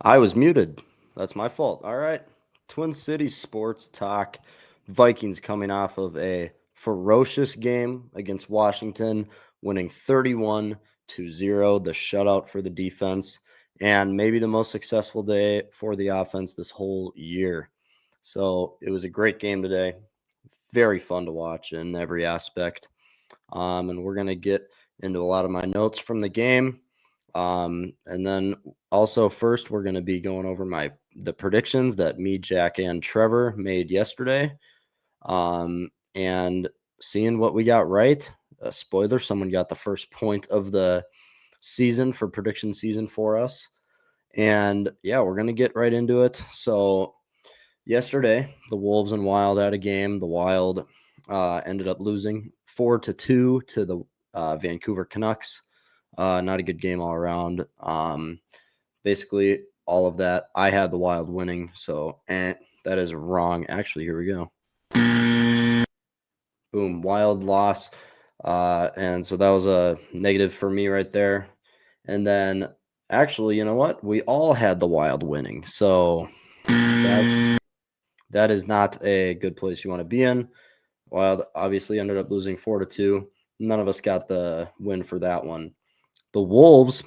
I was muted. That's my fault. All right. Twin Cities sports talk. Vikings coming off of a ferocious game against Washington, winning 31-0, the shutout for the defense, and maybe the most successful day for the offense this whole year. So it was a great game today. Very fun to watch in every aspect. And we're going to get into a lot of my notes from the game. And then also first we're going to be going over the predictions that me, Jack, and Trevor made yesterday, and seeing what we got right. Spoiler: someone got the first point of the season for prediction season for us, and yeah, we're gonna get right into it. So yesterday, the Wolves and Wild had a game. The Wild ended up losing 4-2 to the Vancouver Canucks. Not a good game all around. Basically, all of that, I had the Wild winning. So, that is wrong. Actually, here we go. Boom, Wild loss. And so that was a negative for me right there. And then, actually, you know what? We all had the Wild winning. So that is not a good place you want to be in. Wild obviously ended up losing 4-2. None of us got the win for that one. The Wolves,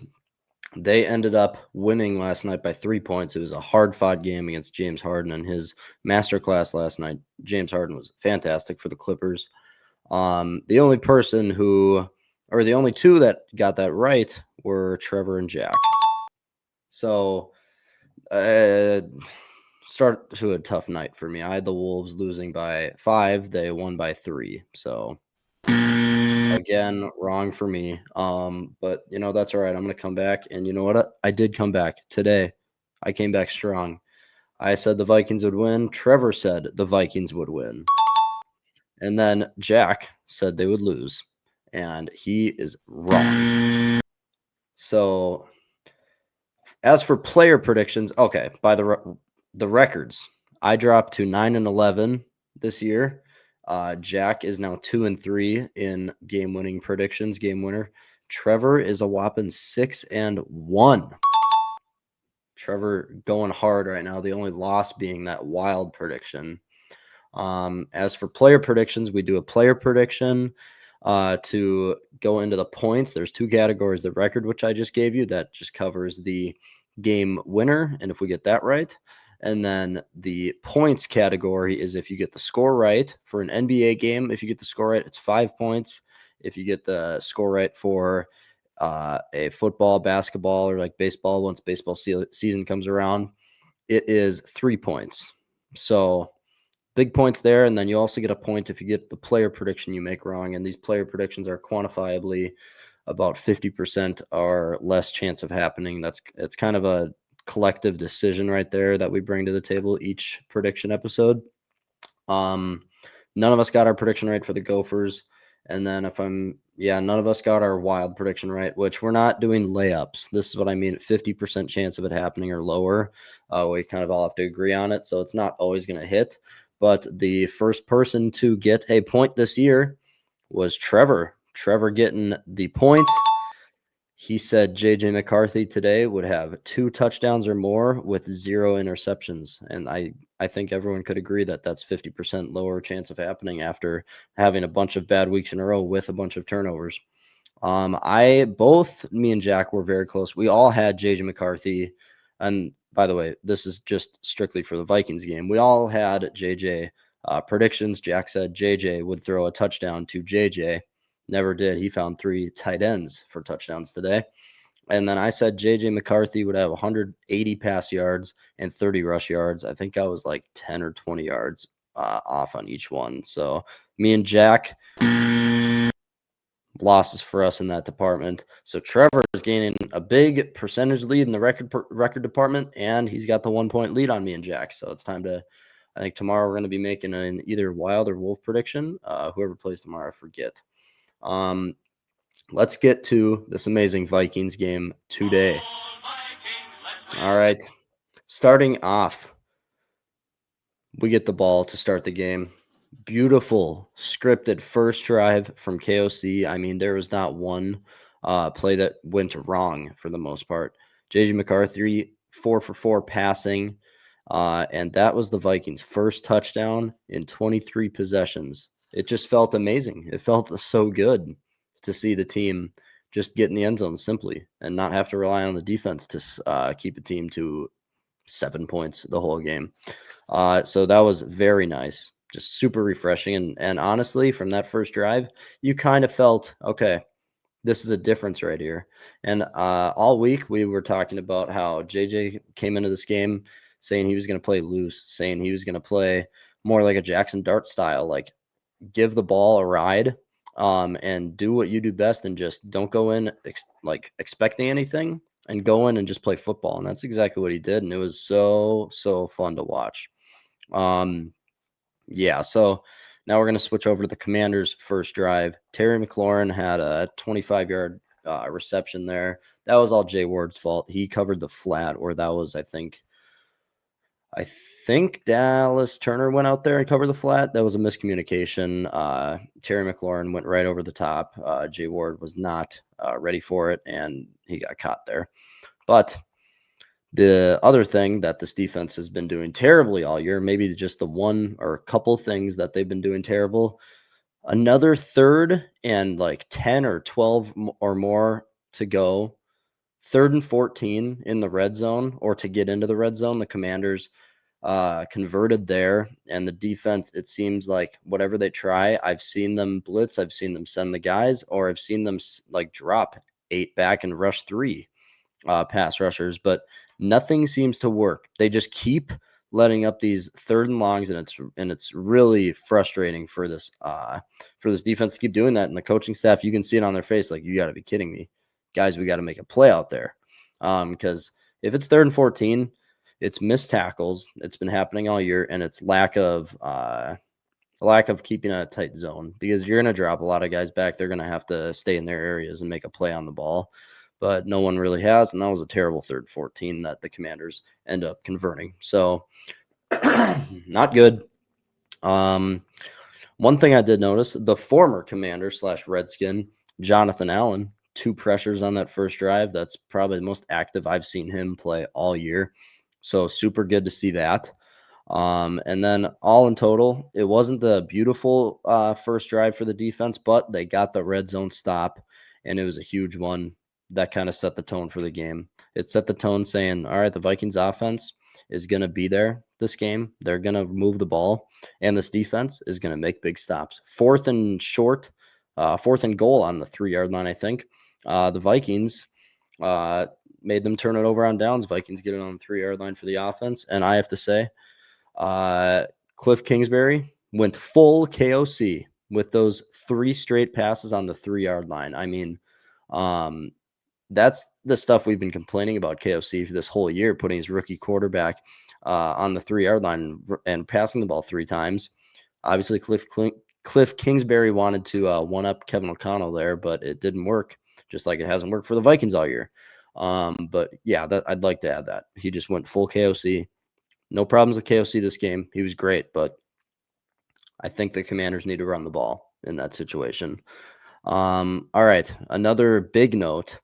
they ended up winning last night by 3 points. It was a hard-fought game against James Harden and his masterclass last night. James Harden was fantastic for the Clippers. The only two that got that right were Trevor and Jack. So, start to a tough night for me. I had the Wolves losing by 5. They won by 3. So, again, wrong for me. But that's all right. I'm gonna come back, and you know what? I did come back today. I came back strong. I said the Vikings would win. Trevor said the Vikings would win, and then Jack said they would lose, and he is wrong. So, as for player predictions, okay, by the records, I dropped to 9-11 this year. Jack is now 2-3 in game-winning predictions, game winner. Trevor is a whopping 6-1. Trevor going hard right now. The only loss being that Wild prediction. As for player predictions, we do a player prediction to go into the points. There's 2 categories: the record, which I just gave you, that just covers the game winner, and if we get that right. And then the points category is if you get the score right for an NBA game. If you get the score right, it's 5 points. If you get the score right for a football, basketball, or like baseball, once baseball season comes around, it is 3 points. So big points there. And then you also get a point if you get the player prediction you make wrong. And these player predictions are quantifiably about 50% or less chance of happening. It's kind of a collective decision right there that we bring to the table each prediction episode. None of us got our prediction right for the Gophers. And then none of us got our Wild prediction right, which we're not doing layups. This is what I mean. 50% chance of it happening or lower. We kind of all have to agree on it. So it's not always going to hit. But the first person to get a point this year was Trevor. Trevor getting the point. He said J.J. McCarthy today would have 2 touchdowns or more with 0 interceptions. And I think everyone could agree that that's 50% lower chance of happening after having a bunch of bad weeks in a row with a bunch of turnovers. Me and Jack were very close. We all had J.J. McCarthy. And by the way, this is just strictly for the Vikings game. We all had J.J. Predictions. Jack said J.J. would throw a touchdown to J.J. Never did. He found 3 tight ends for touchdowns today. And then I said J.J. McCarthy would have 180 pass yards and 30 rush yards. I think I was like 10 or 20 yards off on each one. So me and Jack, losses for us in that department. So Trevor is gaining a big percentage lead in the record department, and he's got the 1-point lead on me and Jack. So it's time to, I think tomorrow we're going to be making an either Wild or Wolf prediction. Whoever plays tomorrow, I forget. Let's get to this amazing Vikings game today. All right. Starting off, we get the ball to start the game. Beautiful scripted first drive from KOC. I mean, there was not one play that went wrong for the most part. J.J. McCarthy 4 for 4 passing. And that was the Vikings' first touchdown in 23 possessions. It just felt amazing. It felt so good to see the team just get in the end zone simply and not have to rely on the defense to keep a team to 7 points the whole game. So that was very nice, just super refreshing. And honestly, from that first drive, you kind of felt, okay, this is a difference right here. And all week we were talking about how JJ came into this game saying he was going to play loose, saying he was going to play more like a Jackson Dart style, like give the ball a ride, and do what you do best, and just don't go in expecting anything, and go in and just play football. And that's exactly what he did, and it was so fun to watch. Yeah, so now we're going to switch over to the Commanders' first drive. Terry McLaurin had a 25-yard reception there. That was all Jay Ward's fault. He covered the flat, or that was, I think Dallas Turner went out there and covered the flat. That was a miscommunication. Terry McLaurin went right over the top. Jay Ward was not ready for it, and he got caught there. But the other thing that this defense has been doing terribly all year, maybe just the one or a couple things that they've been doing terrible, another 3rd and like 10 or 12 or more to go, 3rd and 14 in the red zone, or to get into the red zone, the Commanders converted there, and the defense, it seems like whatever they try, I've seen them blitz, I've seen them send the guys, or I've seen them like drop 8 back and rush 3 pass rushers, but nothing seems to work. They just keep letting up these 3rd and longs, and it's really frustrating for this defense to keep doing that. And the coaching staff, you can see it on their face, like, you got to be kidding me, guys. We got to make a play out there, because if it's 3rd and 14, it's missed tackles. It's been happening all year, and it's lack of keeping a tight zone, because you're going to drop a lot of guys back. They're going to have to stay in their areas and make a play on the ball. But no one really has, and that was a terrible 3rd 14 that the Commanders end up converting. So not good. One thing I did notice, the former Commander / Redskin, Jonathan Allen, 2 pressures on that first drive. That's probably the most active I've seen him play all year. So super good to see that. And then all in total, it wasn't the beautiful first drive for the defense, but they got the red zone stop, and it was a huge one. That kind of set the tone for the game. It set the tone saying, all right, the Vikings offense is going to be there this game. They're going to move the ball, and this defense is going to make big stops. 4th and short, 4th and goal on the 3-yard line, I think. The Vikings made them turn it over on downs. Vikings get it on the 3-yard line for the offense. And I have to say, Cliff Kingsbury went full KOC with those 3 straight passes on the 3-yard line. I mean, that's the stuff we've been complaining about KOC for this whole year, putting his rookie quarterback on the 3-yard line and passing the ball 3 times. Obviously, Cliff Kingsbury wanted to one-up Kevin O'Connell there, but it didn't work, just like it hasn't worked for the Vikings all year. But yeah, I'd like to add that. He just went full KOC. No problems with KOC this game. He was great, but I think the Commanders need to run the ball in that situation. All right, another big note.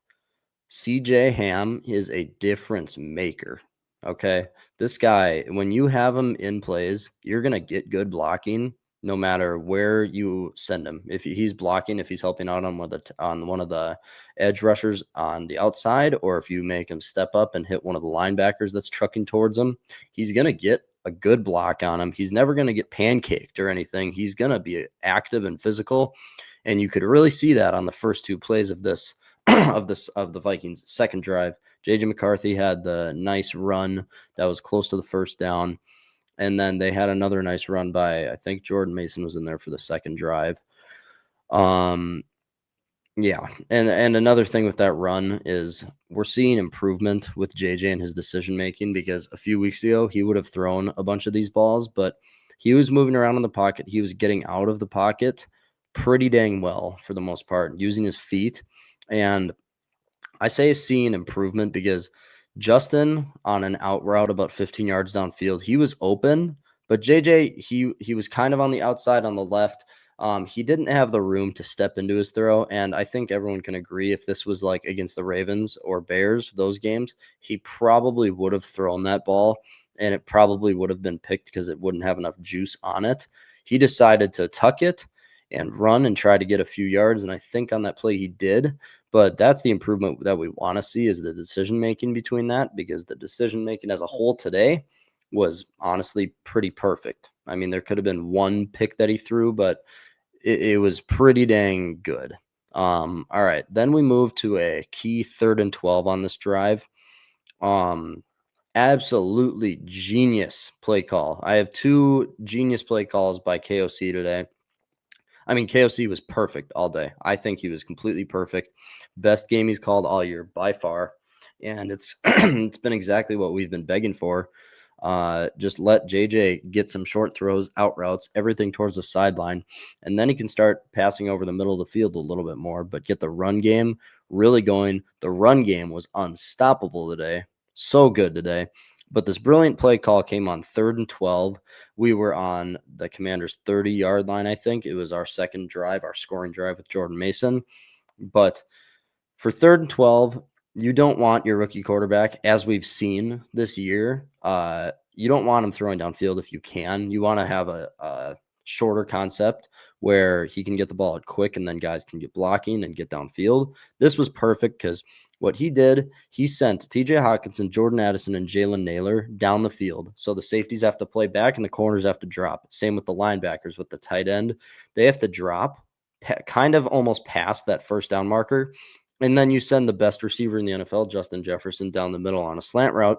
CJ Ham is a difference maker. Okay. This guy, when you have him in plays, you're going to get good blocking no matter where you send him. If he's blocking, if he's helping out on one of the edge rushers on the outside, or if you make him step up and hit one of the linebackers that's trucking towards him, he's going to get a good block on him. He's never going to get pancaked or anything. He's going to be active and physical. And you could really see that on the first 2 plays of this of the Vikings' second drive. JJ McCarthy had the nice run that was close to the first down, and then they had another nice run by, I think Jordan Mason was in there for the second drive. Yeah, and another thing with that run is we're seeing improvement with JJ and his decision making, because a few weeks ago he would have thrown a bunch of these balls, but he was moving around in the pocket. He was getting out of the pocket pretty dang well for the most part, using his feet. And I say seeing improvement because Justin, on an out route about 15 yards downfield, he was open, but JJ, he was kind of on the outside on the left. He didn't have the room to step into his throw, and I think everyone can agree if this was like against the Ravens or Bears, those games, he probably would have thrown that ball, and it probably would have been picked because it wouldn't have enough juice on it. He decided to tuck it and run and try to get a few yards, and I think on that play he did. But that's the improvement that we want to see is the decision making between that, because the decision making as a whole today was honestly pretty perfect. I mean, there could have been one pick that he threw, but it was pretty dang good. All right, then we move to a key 3rd and 12 on this drive. Absolutely genius play call. I have 2 genius play calls by KOC today. I mean, KOC was perfect all day. I think he was completely perfect. Best game he's called all year by far. And it's it's been exactly what we've been begging for. Just let JJ get some short throws, out routes, everything towards the sideline, and then he can start passing over the middle of the field a little bit more, but get the run game really going. The run game was unstoppable today. So good today. But this brilliant play call came on 3rd and 12. We were on the Commanders' 30-yard line, I think. It was our second drive, our scoring drive with Jordan Mason. But for 3rd and 12, you don't want your rookie quarterback, as we've seen this year. You don't want him throwing downfield if you can. You want to have a shorter concept where he can get the ball out quick and then guys can get blocking and get downfield. This was perfect because what he did, he sent TJ Hawkinson, Jordan Addison, and Jalen Naylor down the field. So the safeties have to play back and the corners have to drop. Same with the linebackers, with the tight end. They have to drop kind of almost past that first down marker. And then you send the best receiver in the NFL, Justin Jefferson, down the middle on a slant route,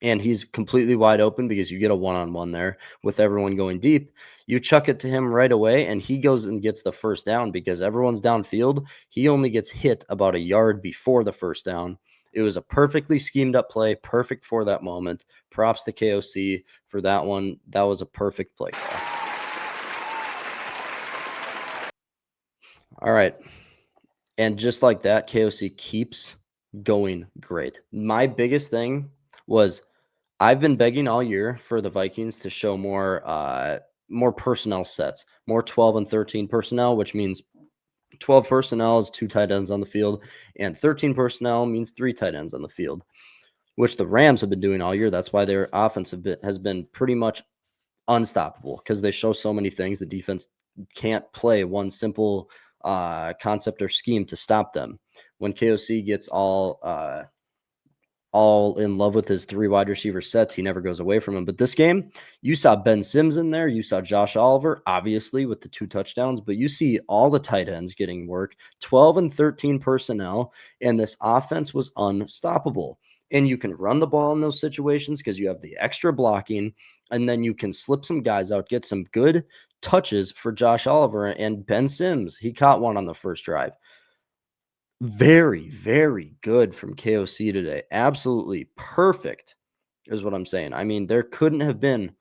and he's completely wide open because you get a one-on-one there with everyone going deep. You chuck it to him right away, and he goes and gets the first down because everyone's downfield. He only gets hit about a yard before the first down. It was a perfectly schemed up play, perfect for that moment. Props to KOC for that one. That was a perfect play call. All right. And just like that, KOC keeps going great. My biggest thing was I've been begging all year for the Vikings to show more personnel sets, more 12 and 13 personnel, which means 12 personnel is 2 tight ends on the field, and 13 personnel means 3 tight ends on the field, which the Rams have been doing all year. That's why their offense has been pretty much unstoppable because they show so many things. The defense can't play one simple concept or scheme to stop them. When KOC gets all in love with his 3 wide receiver sets, he never goes away from him. But this game, you saw Ben Sims in there. You saw Josh Oliver, obviously, with the 2 touchdowns. But you see all the tight ends getting work, 12 and 13 personnel, and this offense was unstoppable. And you can run the ball in those situations because you have the extra blocking, and then you can slip some guys out, get some good touches for Josh Oliver and Ben Sims. He caught one on the first drive. Very, very good from KOC today. Absolutely perfect is what I'm saying. I mean, there couldn't have been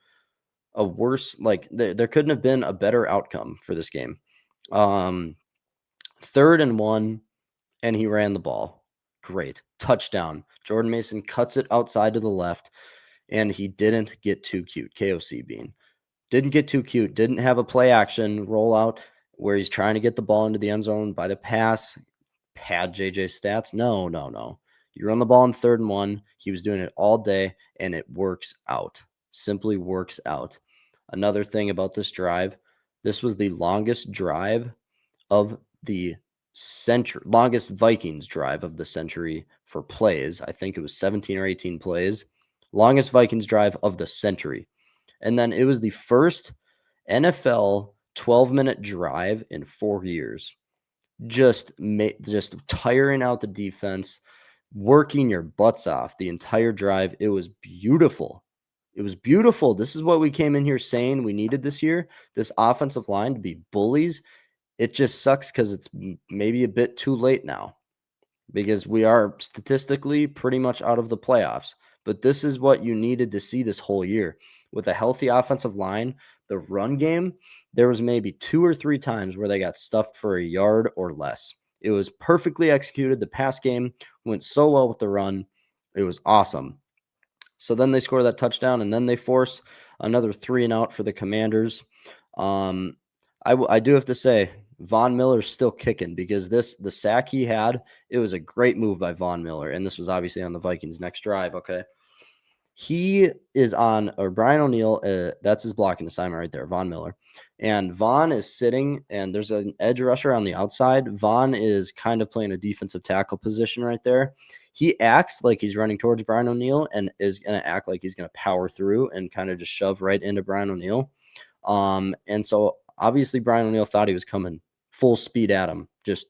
a worse, like there couldn't have been a better outcome for this game. 3rd and 1, and he ran the ball. Great. Touchdown. Jordan Mason cuts it outside to the left, and he didn't get too cute. KOC being. Didn't get too cute. Didn't have a play action rollout where he's trying to get the ball into the end zone by the pass. Pad JJ's stats. No, no, no. You run the ball in 3rd and 1. He was doing it all day, and it works out. Simply works out. Another thing about this drive, this was the longest drive of the century, longest Vikings drive of the century for plays. I think it was 17 or 18 plays. Longest Vikings drive of the century. And then it was the first NFL 12-minute drive in 4 years. Just tiring out the defense, working your butts off the entire drive. It was beautiful. It was beautiful. This is what we came in here saying we needed this year. This offensive line to be bullies. It just sucks because it's maybe a bit too late now because we are statistically pretty much out of the playoffs. But this is what you needed to see this whole year. With a healthy offensive line, the run game, there was maybe 2 or 3 times where they got stuffed for a yard or less. It was perfectly executed. The pass game went so well with the run. It was awesome. So then they score that touchdown, and then they force another 3 and out for the Commanders. I do have to say, Von Miller's still kicking because the sack he had, it was a great move by Von Miller, and this was obviously on the Vikings' next drive, okay? He is on or Brian O'Neill, that's his blocking assignment right there, Von Miller. And Von is sitting, and there's an edge rusher on the outside. Von is kind of playing a defensive tackle position right there. He acts like he's running towards Brian O'Neill and is going to act like he's going to power through and kind of just shove right into Brian O'Neill. And so obviously Brian O'Neill thought he was coming full speed at him, just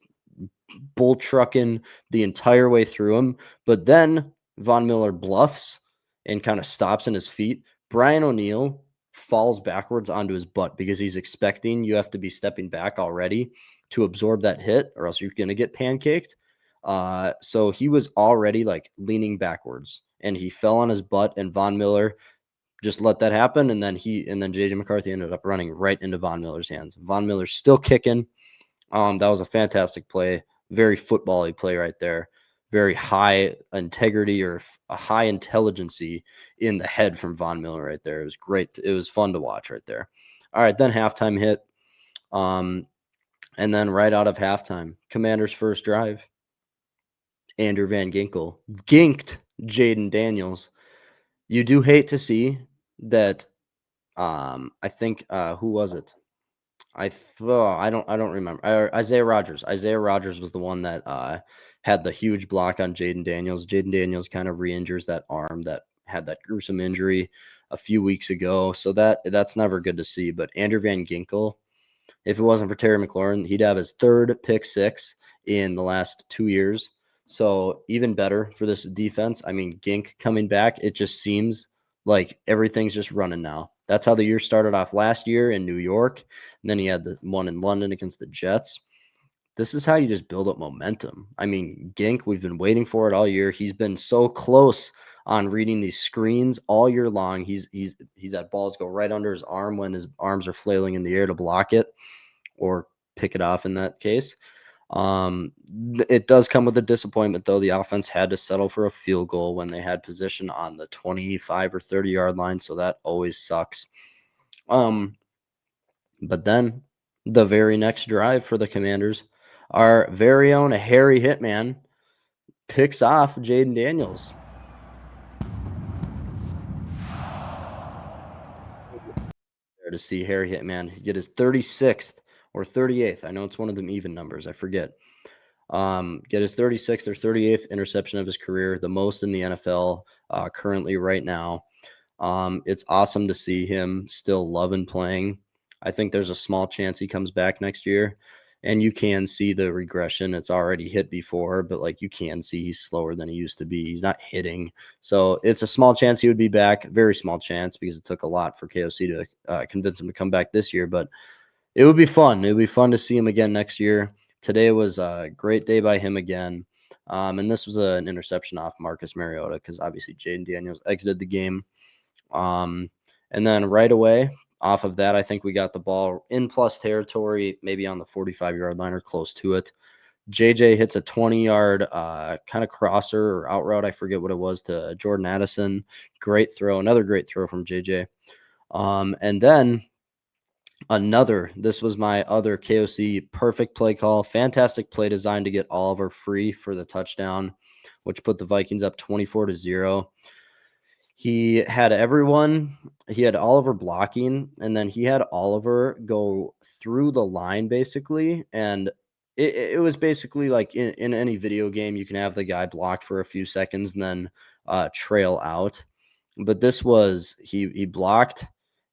bull trucking the entire way through him. But then Von Miller bluffs and kind of stops in his feet. Brian O'Neill falls backwards onto his butt because he's expecting you have to be stepping back already to absorb that hit, or else you're going to get pancaked. So he was already like leaning backwards and he fell on his butt, and Von Miller just let that happen. And then JJ McCarthy ended up running right into Von Miller's hands. Von Miller's still kicking. That was a fantastic play. Very football-y play right there. Very high integrity or a high intelligency in the head from Von Miller right there. It was great. It was fun to watch right there. All right, then halftime hit. And then right out of halftime, Commanders' first drive, Andrew Van Ginkel ginked Jaden Daniels. You do hate to see that. I think who was it? I don't remember. Isaiah Rogers. Isaiah Rogers was the one that had the huge block on Jaden Daniels. Jaden Daniels kind of re-injures that arm that had that gruesome injury a few weeks ago. So that's never good to see. But Andrew Van Ginkel, if it wasn't for Terry McLaurin, he'd have his third pick six in the last 2 years. So even better for this defense. I mean, Gink coming back, it just seems like everything's just running now. That's how the year started off last year in New York. And then he had the one in London against the Jets. This is how you just build up momentum. I mean, Gink, we've been waiting for it all year. He's been so close on reading these screens all year long. He's had balls go right under his arm when his arms are flailing in the air to block it or pick it off in that case. It does come with a disappointment, though. The offense had to settle for a field goal when they had position on the 25 or 30-yard line, so that always sucks. But then the very next drive for the Commanders, our very own Harry Hitman picks off Jaden Daniels. There to see Harry Hitman get his 36th or 38th. I know it's one of them even numbers. I forget. Get his 36th or 38th interception of his career, the most in the NFL currently right now. It's awesome to see him still loving playing. I think there's a small chance he comes back next year, and you can see the regression. It's already hit before, but like you can see he's slower than he used to be. He's not hitting. So it's a small chance he would be back, very small chance, because it took a lot for KOC to convince him to come back this year, but it would be fun. It would be fun to see him again next year. Today was a great day by him again. And this was an interception off Marcus Mariota because obviously Jaden Daniels exited the game. And then right away off of that, I think we got the ball in plus territory, maybe on the 45-yard line or close to it. JJ hits a 20-yard kind of crosser or out route. I forget what it was to Jordan Addison. Great throw. Another great throw from JJ. And then this was my other KOC perfect play call. Fantastic play design to get Oliver free for the touchdown, which put the Vikings up 24-0. He had Oliver blocking, and then he had Oliver go through the line basically. And it was basically like in any video game, you can have the guy block for a few seconds and then trail out. But this was, he blocked,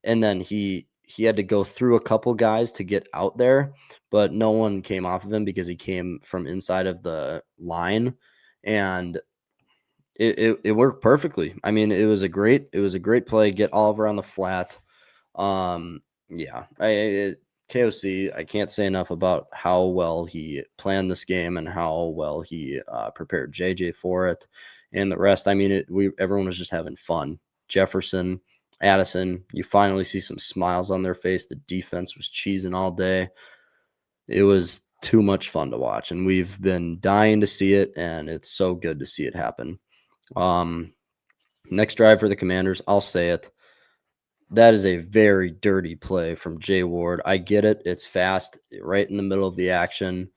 and then he had to go through a couple guys to get out there, but no one came off of him because he came from inside of the line, and it worked perfectly. I mean, it was a great play. Get Oliver on the flat. Yeah, KOC, I can't say enough about how well he planned this game and how well he prepared JJ for it and the rest. I mean, everyone was just having fun. Jefferson, Addison, you finally see some smiles on their face. The defense was cheesing all day. It was too much fun to watch, and we've been dying to see it, and it's so good to see it happen. Next drive for the Commanders, I'll say it. That is a very dirty play from Jay Ward. I get it. It's fast, right in the middle of the action,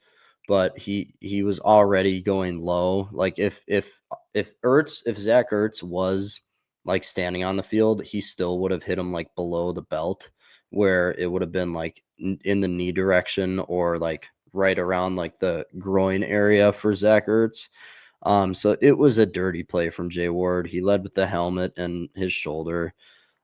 but he was already going low. Like if Zach Ertz was like standing on the field, he still would have hit him like below the belt, where it would have been like in the knee direction or like right around like the groin area for Zach Ertz. So it was a dirty play from Jay Ward. He led with the helmet and his shoulder.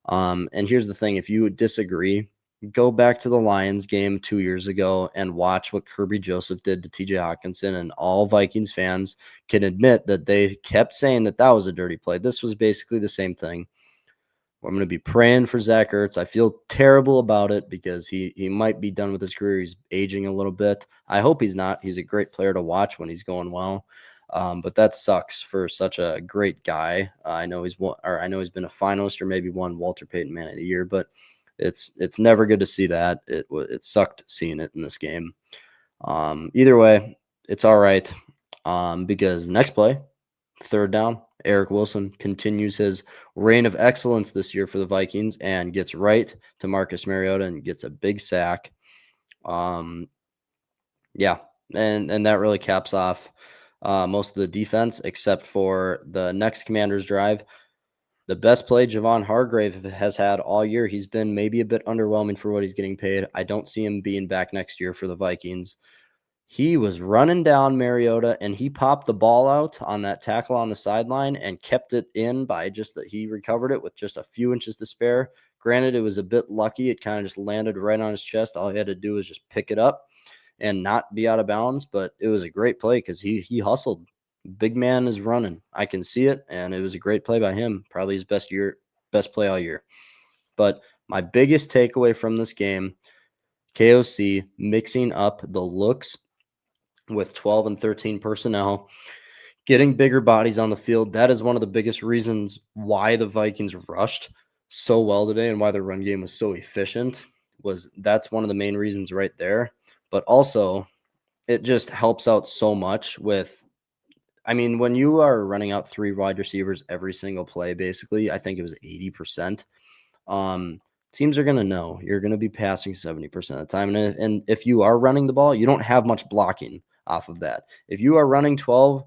And here's the thing, if you disagree, go back to the Lions game 2 years ago and watch what Kirby Joseph did to TJ Hawkinson, and all Vikings fans can admit that they kept saying that that was a dirty play. This was basically the same thing. I'm going to be praying for Zach Ertz. I feel terrible about it because he might be done with his career. He's aging a little bit. I hope he's not. He's a great player to watch when he's going well. But that sucks for such a great guy. I know he's been a finalist or maybe won Walter Payton Man of the Year, but it's never good to see that. It sucked seeing it in this game. Either way, it's all right. Because next play, third down, Eric Wilson continues his reign of excellence this year for the Vikings and gets right to Marcus Mariota and gets a big sack. Yeah, and that really caps off most of the defense, except for the next Commanders drive. The best play Javon Hargrave has had all year. He's been maybe a bit underwhelming for what he's getting paid. I don't see him being back next year for the Vikings. He was running down Mariota, and he popped the ball out on that tackle on the sideline and kept it in by just that he recovered it with just a few inches to spare. Granted, it was a bit lucky. It kind of just landed right on his chest. All he had to do was just pick it up and not be out of bounds, but it was a great play because he hustled. Big man is running. I can see it, and it was a great play by him. Probably his best play all year. But my biggest takeaway from this game, KOC mixing up the looks with 12 and 13 personnel, getting bigger bodies on the field. That is one of the biggest reasons why the Vikings rushed so well today and why the run game was so efficient. That's one of the main reasons right there. But also, it just helps out so much with, I mean, when you are running out 3 wide receivers every single play, basically, I think it was 80%. Teams are going to know you're going to be passing 70% of the time. And if you are running the ball, you don't have much blocking off of that. If you are running 12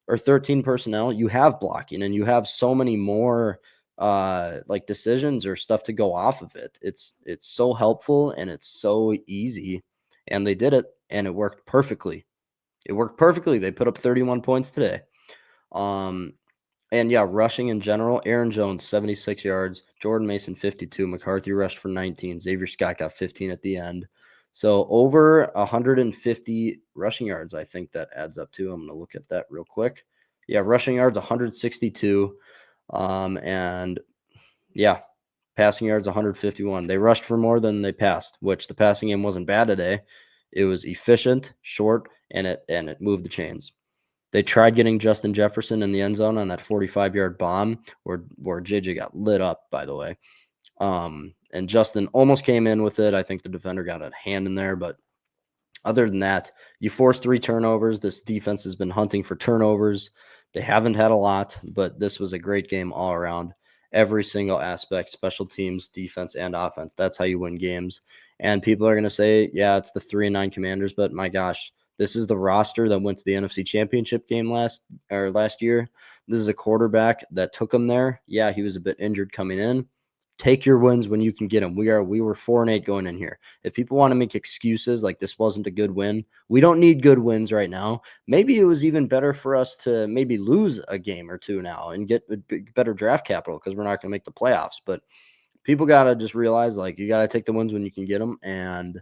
or 13 personnel, you have blocking and you have so many more like decisions or stuff to go off of it. It's so helpful and it's so easy. And they did it and it worked perfectly. They put up 31 points today. And yeah, rushing in general, Aaron Jones, 76 yards, Jordan Mason, 52, McCarthy rushed for 19, Xavier Scott got 15 at the end. So over 150 rushing yards, I think that adds up to. I'm going to look at that real quick. Yeah, rushing yards, 162. And yeah, passing yards, 151. They rushed for more than they passed, which the passing game wasn't bad today. It was efficient, short, and it moved the chains. They tried getting Justin Jefferson in the end zone on that 45-yard bomb where JJ got lit up, by the way. And Justin almost came in with it. I think the defender got a hand in there, but other than that, you forced 3 turnovers. This defense has been hunting for turnovers. They haven't had a lot, but this was a great game all around. Every single aspect, special teams, defense, and offense. That's how you win games. And people are going to say, yeah, it's the 3-9 Commanders, but my gosh, this is the roster that went to the NFC Championship game last year. This is a quarterback that took them there. Yeah, he was a bit injured coming in. Take your wins when you can get them. We were 4-8 going in here. If people want to make excuses like this wasn't a good win, we don't need good wins right now. Maybe it was even better for us to maybe lose a game or two now and get better draft capital because we're not going to make the playoffs. But people got to just realize like you got to take the wins when you can get them. And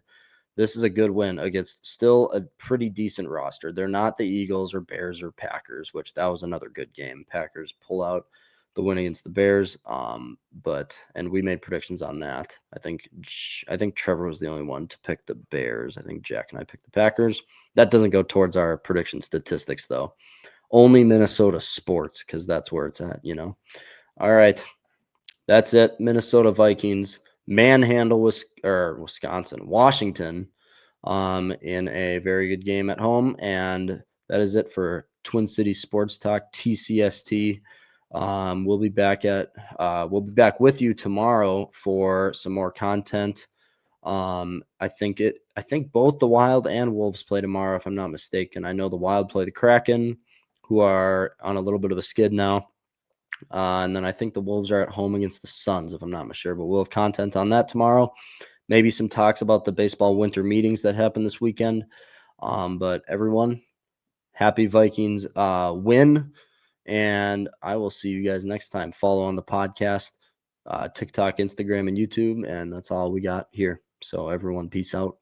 this is a good win against still a pretty decent roster. They're not the Eagles or Bears or Packers, which that was another good game. Packers pull out the win against the Bears. And we made predictions on that. I think Trevor was the only one to pick the Bears. I think Jack and I picked the Packers. That doesn't go towards our prediction statistics though. Only Minnesota sports because that's where it's at, All right. That's it. Minnesota Vikings manhandle Washington in a very good game at home. And that is it for Twin City Sports Talk, TCST. We'll be back with you tomorrow for some more content. I think both the Wild and Wolves play tomorrow, if I'm not mistaken. I know the Wild play the Kraken, who are on a little bit of a skid now. And then I think the Wolves are at home against the Suns, if I'm not sure. But we'll have content on that tomorrow. Maybe some talks about the baseball winter meetings that happened this weekend. But everyone, happy Vikings win. And I will see you guys next time. Follow on the podcast, TikTok, Instagram, and YouTube. And that's all we got here. So everyone, peace out.